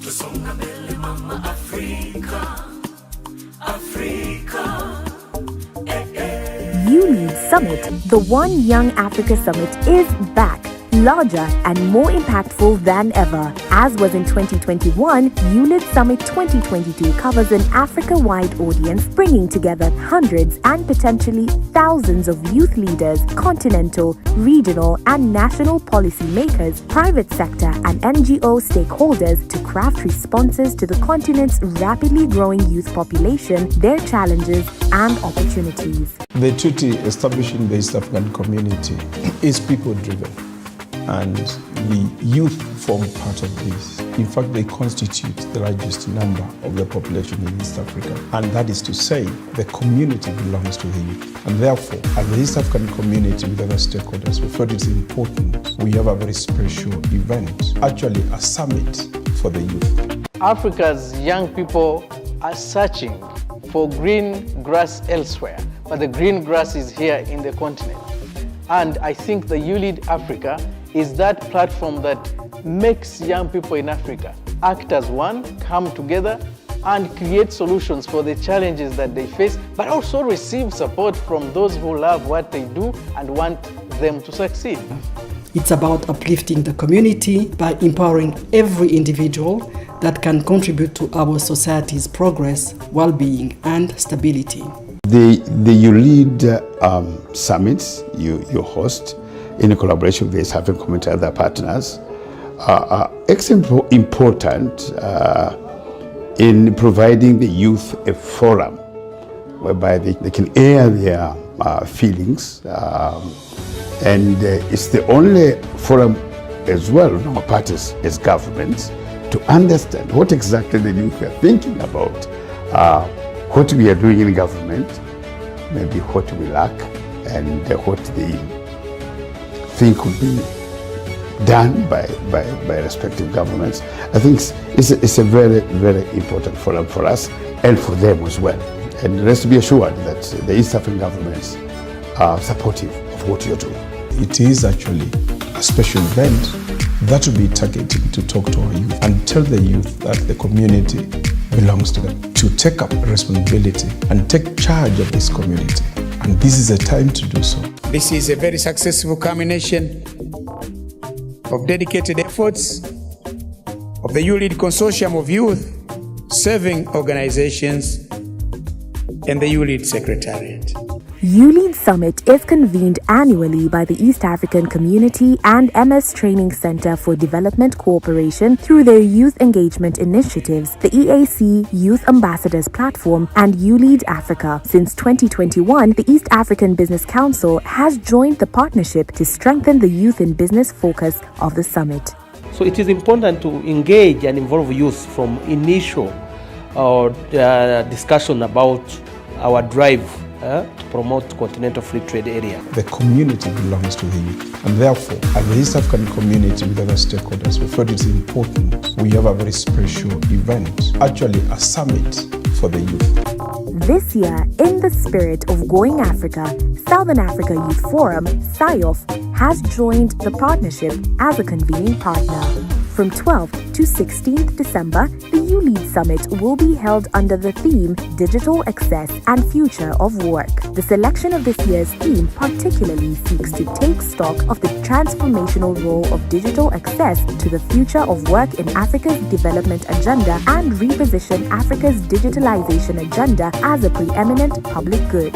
Tusonga mbele mama Afrika, Afrika. YouLead Summit, the One Young Africa Summit, is back, larger and more impactful than ever. As was in 2021, YouLead Summit 2022 covers an Africa-wide audience, bringing together hundreds and potentially thousands of youth leaders, continental, regional and national policy makers, private sector and NGO stakeholders to craft responses to the continent's rapidly growing youth population, their challenges and opportunities. The treaty establishing the East African community is people-driven, and the youth form part of this. In fact, they constitute the largest number of the population in East Africa, and that is to say, the community belongs to the youth. And therefore, as the East African community with other stakeholders, we felt it's important we have a very special event, actually a summit for the youth. Africa's young people are searching for green grass elsewhere, but the green grass is here in the continent. And I think the YouLead Africa is that platform that makes young people in Africa act as one, come together, and create solutions for the challenges that they face, but also receive support from those who love what they do and want them to succeed. It's about uplifting the community by empowering every individual that can contribute to our society's progress, well-being, and stability. The YouLead Summits you host in collaboration with the East African community and other partners are extremely important in providing the youth a forum whereby they can air their feelings, and it's the only forum as well on our parties as governments to understand what exactly the youth are thinking about, what we are doing in government, maybe what we lack, and what they think could be done by respective governments. I think it's a very, very important forum for us and for them as well. And rest be assured that the East African governments are supportive of what you're doing. It is actually a special event that will be targeting to talk to our youth and tell the youth that the community belongs to them, to take up responsibility and take charge of this community. And this is a time to do so. This is a very successful culmination of dedicated efforts of the YouLead Consortium of Youth Serving Organizations and the YouLead Secretariat. YouLead Summit is convened annually by the East African Community and MS Training Center for Development Cooperation through their youth engagement initiatives, the EAC Youth Ambassadors Platform, and YouLead Africa. Since 2021, the East African Business Council has joined the partnership to strengthen the youth in business focus of the summit. So it is important to engage and involve youth from initial discussion about our drive to promote continental free trade area. The community belongs to the youth, and therefore, as the East African community with other stakeholders, we felt it's important we have a very special event, actually a summit for the youth. This year, in the spirit of Going Africa, Southern Africa Youth Forum, SIOF, has joined the partnership as a convening partner. From 12th to 16th December, the YouLead Summit will be held under the theme Digital Access and Future of Work. The selection of this year's theme particularly seeks to take stock of the transformational role of digital access to the future of work in Africa's development agenda and reposition Africa's digitalization agenda as a preeminent public good.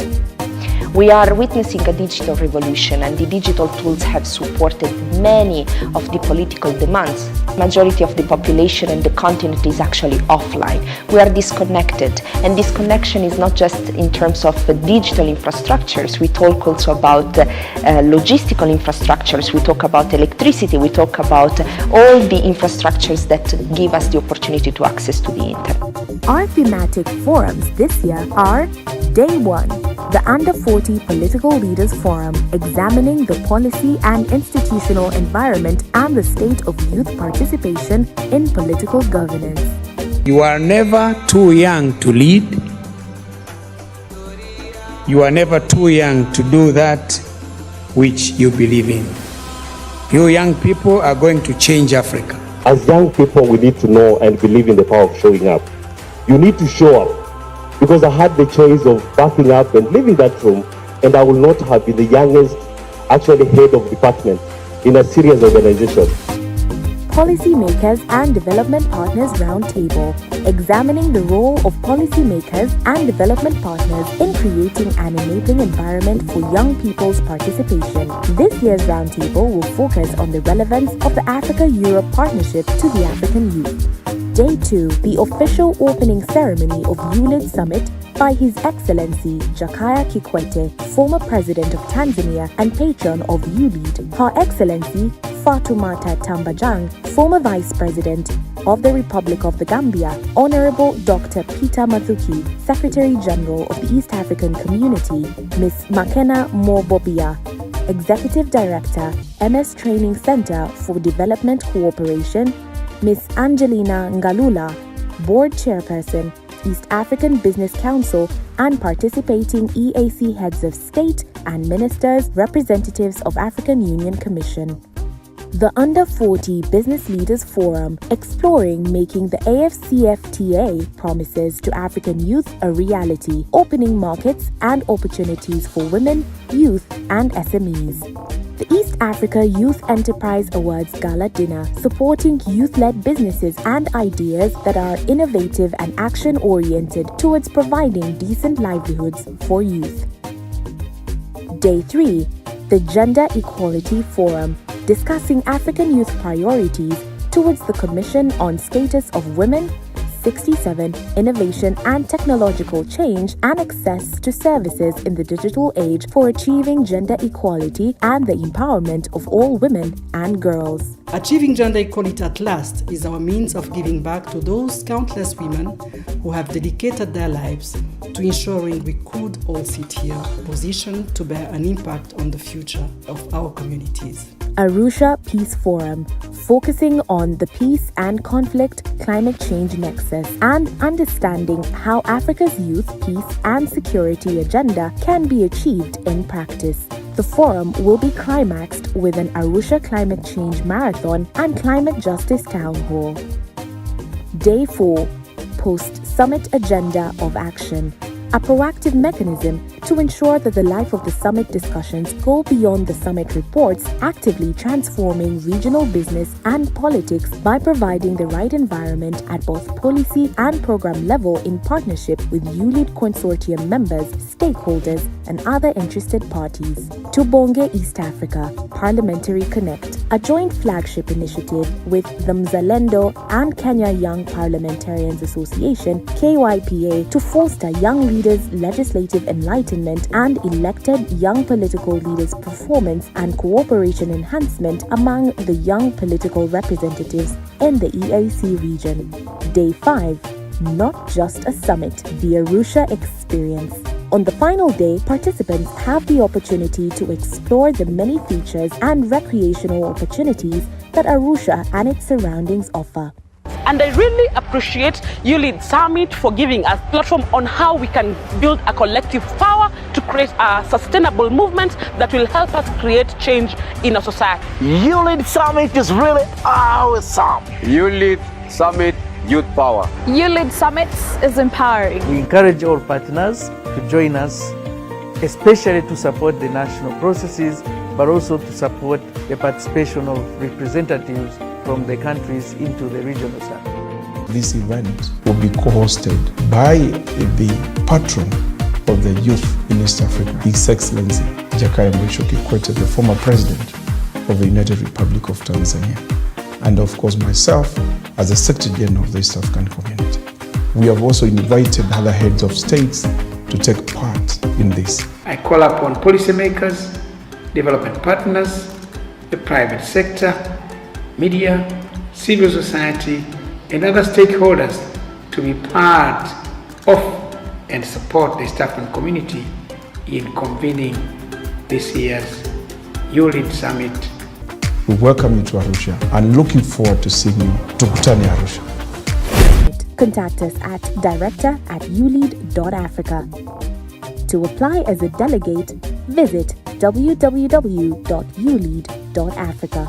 We are witnessing a digital revolution, and the digital tools have supported many of the political demands. Majority of the population and the continent is actually offline. We are disconnected, and this connection is not just in terms of digital infrastructures. We talk also about logistical infrastructures, we talk about electricity, we talk about all the infrastructures that give us the opportunity to access to the internet. Our thematic forums this year are Day 1, the Under 40 Political Leaders Forum, examining the policy and institutional environment and the state of youth participation in political governance. You are never too young to lead. You are never too young to do that which you believe in. You young people are going to change Africa. as young people, we need to know and believe in the power of showing up. You need to show up, because I had the choice of backing up and leaving that room, and I will not have been the youngest actually head of department in a serious organization. Policymakers and Development Partners Roundtable, examining the role of policymakers and development partners in creating an enabling environment for young people's participation. This year's roundtable will focus on the relevance of the Africa-Europe Partnership to the African youth. Day 2, the official opening ceremony of YouLead Summit by His Excellency Jakaya Kikwete, former President of Tanzania and patron of YouLead, Her Excellency Fatoumata Tambajang, former Vice President of the Republic of the Gambia, Honorable Dr. Peter Mathuki, Secretary General of the East African Community, Ms. Makena Mobobia, Executive Director, MS Training Center for Development Cooperation, Ms. Angelina Ngalula, Board Chairperson, East African Business Council, and participating EAC heads of state and ministers, representatives of African Union Commission. The Under 40 Business Leaders Forum, exploring making the AFCFTA promises to African youth a reality, opening markets and opportunities for women, youth, and SMEs. The East Africa Youth Enterprise Awards Gala Dinner, supporting youth-led businesses and ideas that are innovative and action-oriented towards providing decent livelihoods for youth. Day 3, the Gender Equality Forum, discussing African youth priorities towards the Commission on Status of Women, 67, Innovation and Technological Change and Access to Services in the Digital Age for Achieving Gender Equality and the Empowerment of All Women and Girls. Achieving gender equality at last is our means of giving back to those countless women who have dedicated their lives to ensuring we could all sit here, positioned to bear an impact on the future of our communities. Arusha Peace Forum, focusing on the peace and conflict climate change nexus and understanding how Africa's youth, peace and security agenda can be achieved in practice. The forum will be climaxed with an Arusha Climate Change Marathon and Climate Justice Town Hall. Day 4, Post-Summit Agenda of Action, a proactive mechanism to ensure that the life of the summit discussions go beyond the summit reports, actively transforming regional business and politics by providing the right environment at both policy and program level in partnership with YouLead Consortium members, stakeholders, and other interested parties. Tubonge East Africa Parliamentary Connect, a joint flagship initiative with the Mzalendo and Kenya Young Parliamentarians Association, KYPA, to foster young leaders' legislative enlightenment and elected young political leaders' performance and cooperation enhancement among the young political representatives in the EAC region. Day 5, not just a summit, the Arusha experience. On the final day, participants have the opportunity to explore the many features and recreational opportunities that Arusha and its surroundings offer. And I really appreciate YouLead Summit for giving us a platform on how we can build a collective power to create a sustainable movement that will help us create change in our society. YouLead Summit is really awesome. YouLead Summit Youth Power. YouLead Summit is empowering. We encourage all partners to join us, especially to support the national processes, but also to support the participation of representatives from the countries into the regional summit. This event will be co-hosted by the patron of the youth in East Africa, His Excellency Jakaya Kikwete, the former president of the United Republic of Tanzania, and of course myself as the Secretary General of the East African Community. We have also invited other heads of states to take part in this. I call upon policymakers, development partners, the private sector, media, civil society, and other stakeholders to be part of and support the East African community in convening this year's YouLead Summit. We welcome you to Arusha and looking forward to seeing you. Tukutane Arusha. Contact us at director@youlead.africa. To apply as a delegate, visit www.youlead.africa.